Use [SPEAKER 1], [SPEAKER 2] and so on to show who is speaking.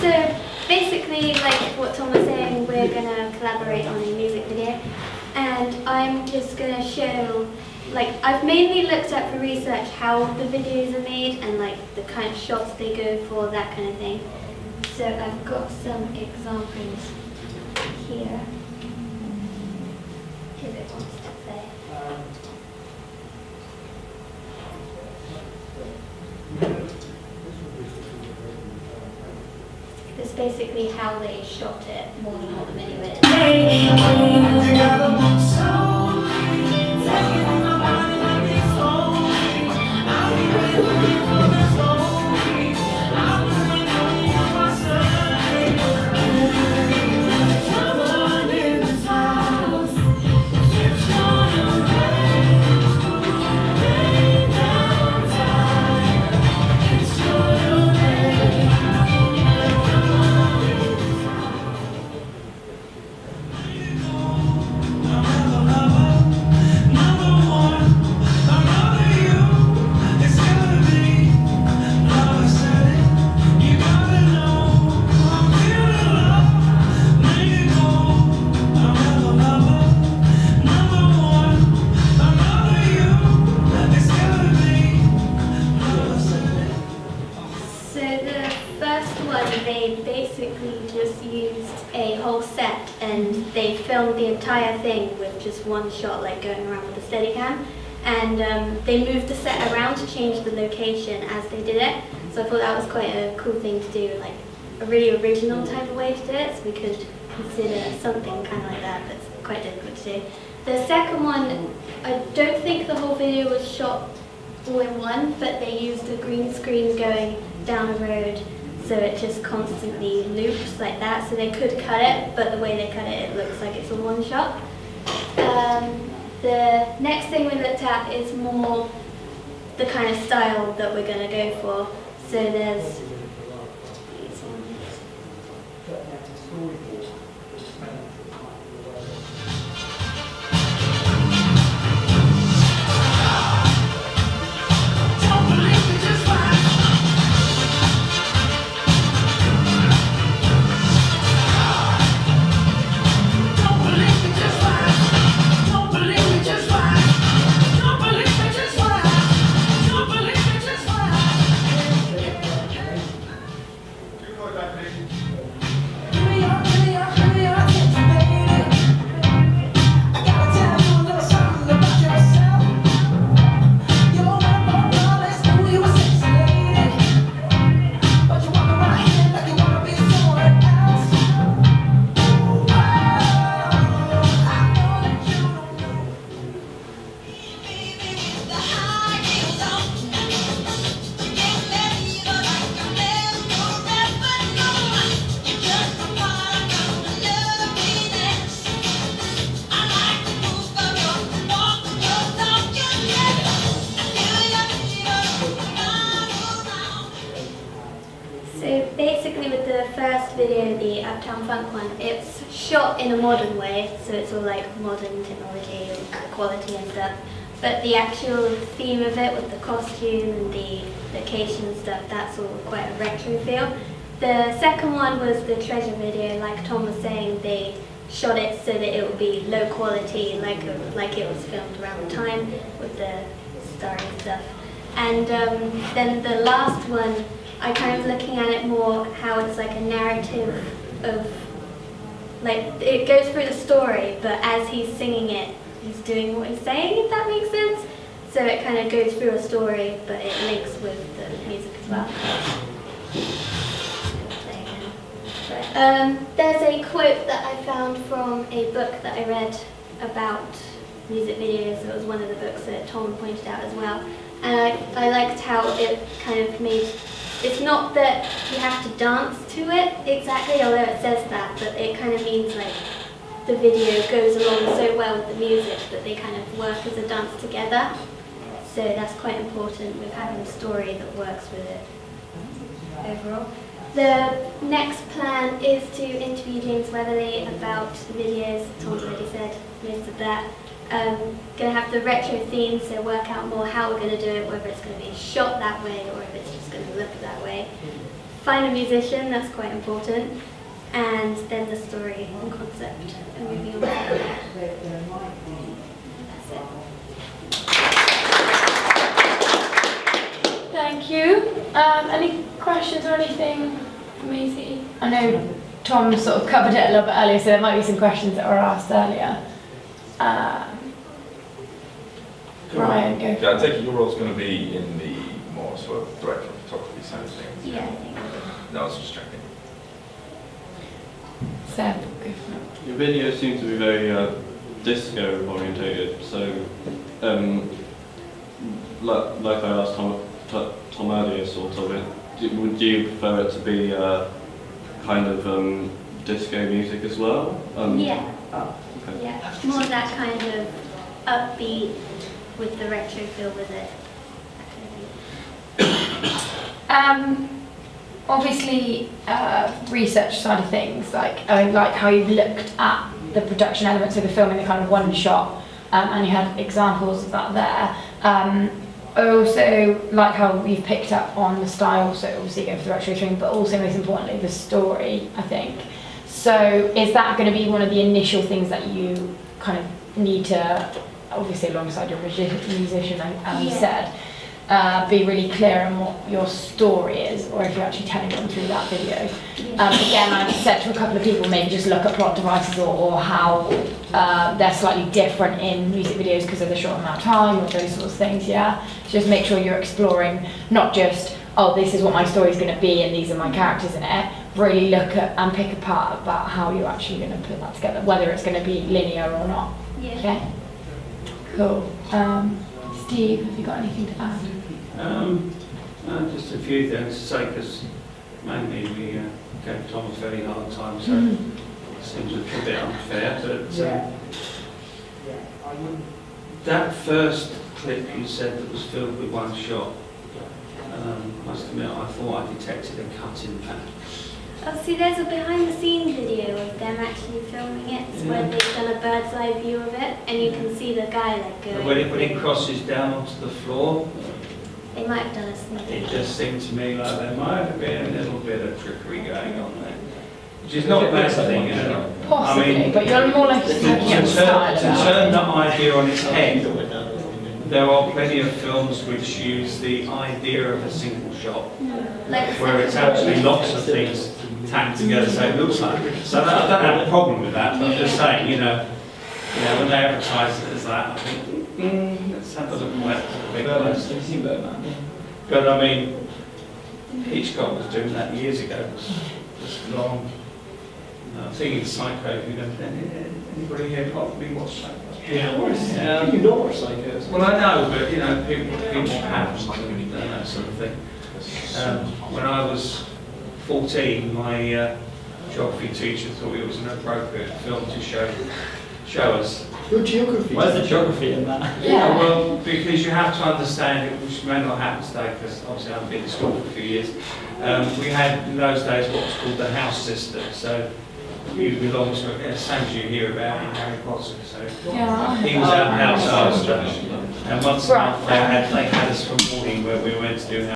[SPEAKER 1] So basically, like what Tom was saying, we're going to collaborate on a music video, and I'm just going to show, like, I've mainly looked at for research how the videos are made and like the kind of shots they go for, that kind of thing. So I've got some examples here. Here's it one step there. This is basically how they shot it, more than what the video is. They basically just used a whole set and they filmed the entire thing with just one shot, like going around with a Steadicam, and they moved the set around to change the location as they did it. So I thought that was quite a cool thing to do, like a really original type of way to do it, so we could consider something kind of like that, but it's quite difficult to do. The second one, I don't think the whole video was shot all in one, but they used a green screen going down a road, so it just constantly loops like that. So they could cut it, but the way they cut it, it looks like it's a one shot. The next thing we looked at is more the kind of style that we're going to go for. So there's these ones. So basically with the first video, the Uptown Funk one, it's shot in a modern way, so it's all like modern technology and quality and stuff. But the actual theme of it with the costume and the location and stuff, that's all quite a retro feel. The second one was the treasure video, like Tom was saying, they shot it so that it would be low quality, like it was filmed around the time with the starry stuff. And then the last one, I kind of looking at it more how it's like a narrative of, like, it goes through the story, but as he's singing it, he's doing what he's saying, if that makes sense. So it kind of goes through a story, but it links with the music as well. There's a quote that I found from a book that I read about music videos. It was one of the books that Tom pointed out as well. And I liked how it kind of made, it's not that you have to dance to it exactly, although it says that, but it kind of means like the video goes along so well with the music that they kind of work as a dance together. So that's quite important with having a story that works with it overall. The next plan is to interview James Weatherly about the videos. Tom's already said most of that. Going to have the retro theme, so work out more how we're going to do it, whether it's going to be shot that way or if it's just going to look that way. find a musician, that's quite important, and then the story and concept, and moving on from there. That's it.
[SPEAKER 2] Thank you. Any questions or anything for Maisie? I know Tom sort of covered it a little bit earlier, so there might be some questions that were asked earlier. Ryan, go.
[SPEAKER 3] Yeah, I take it your role's going to be in the more sort of director of photography side of things.
[SPEAKER 1] Yeah, I think.
[SPEAKER 3] No, I was just checking.
[SPEAKER 2] Seb, go for it.
[SPEAKER 4] Your videos seem to be very disco orientated. So, like I asked Tom earlier, sort of it. Would you prefer it to be kind of disco music as well?
[SPEAKER 1] Yeah.
[SPEAKER 4] Oh, okay.
[SPEAKER 1] Yeah, more that kind of upbeat with the retro feel with it.
[SPEAKER 2] Obviously, research side of things, like how you've looked at the production elements of the film in the kind of one shot, and you had examples of that there. I also like how you've picked up on the style, so obviously go for the retro thing, but also most importantly the story, I think. So is that going to be one of the initial things that you kind of need to, obviously alongside your musician, as you said, be really clear on what your story is, or if you're actually telling them through that video? Again, I've said to a couple of people, maybe just look at plot devices or how they're slightly different in music videos because of the short amount of time or those sorts of things, yeah? Just make sure you're exploring not just, oh, this is what my story's going to be and these are my characters in it. Really look at and pick apart about how you're actually going to put that together, whether it's going to be linear or not.
[SPEAKER 1] Yeah.
[SPEAKER 2] Okay? Cool. Steve, have you got anything to add?
[SPEAKER 5] Just a few things to say, because mainly we gave Tom a very hard time, so it seems a little bit unfair. But that first clip you said that was filled with one shot, must admit I thought I detected a cut in that.
[SPEAKER 1] Oh, see, there's a behind-the-scenes video of them actually filming it, where they've done a bird's eye view of it, and you can see the guy like going.
[SPEAKER 5] When it crosses down onto the floor,
[SPEAKER 1] They might have done a sneak
[SPEAKER 5] it
[SPEAKER 1] peek.
[SPEAKER 5] just seemed to me like there might have been a little bit of trickery going on there, which is not a bad thing, you know.
[SPEAKER 2] Possibly,
[SPEAKER 5] I mean,
[SPEAKER 2] but you're more likely to take it style
[SPEAKER 5] to turn that idea on its head, there are plenty of films which use the idea of a single shot,
[SPEAKER 1] Like
[SPEAKER 5] where it's actually lots of things tacked together, so it looks like. So I don't have a problem with that, but I'm just saying, you know, when they advertise it as that, I think, let's have a look at that. But I mean, Hitchcock was doing that years ago. Just long. I think it's Psycho. You know, anybody here probably watched Psycho?
[SPEAKER 6] Yeah, of course. You know what Psycho is.
[SPEAKER 5] Well, I know, but you know, people have and that sort of thing. When I was 14, my geography teacher thought it was an appropriate film to show us.
[SPEAKER 6] Your geography.
[SPEAKER 7] Where's the geography in that?
[SPEAKER 2] Yeah.
[SPEAKER 5] Well, because you have to understand it, which may not happen today, because obviously I haven't been to school for a few years. We had in those days what was called the house system. So you belonged to it, same as you hear about in Harry Potter. So
[SPEAKER 2] Yeah.
[SPEAKER 5] he was our house master, and once a month they had us from morning where we went to do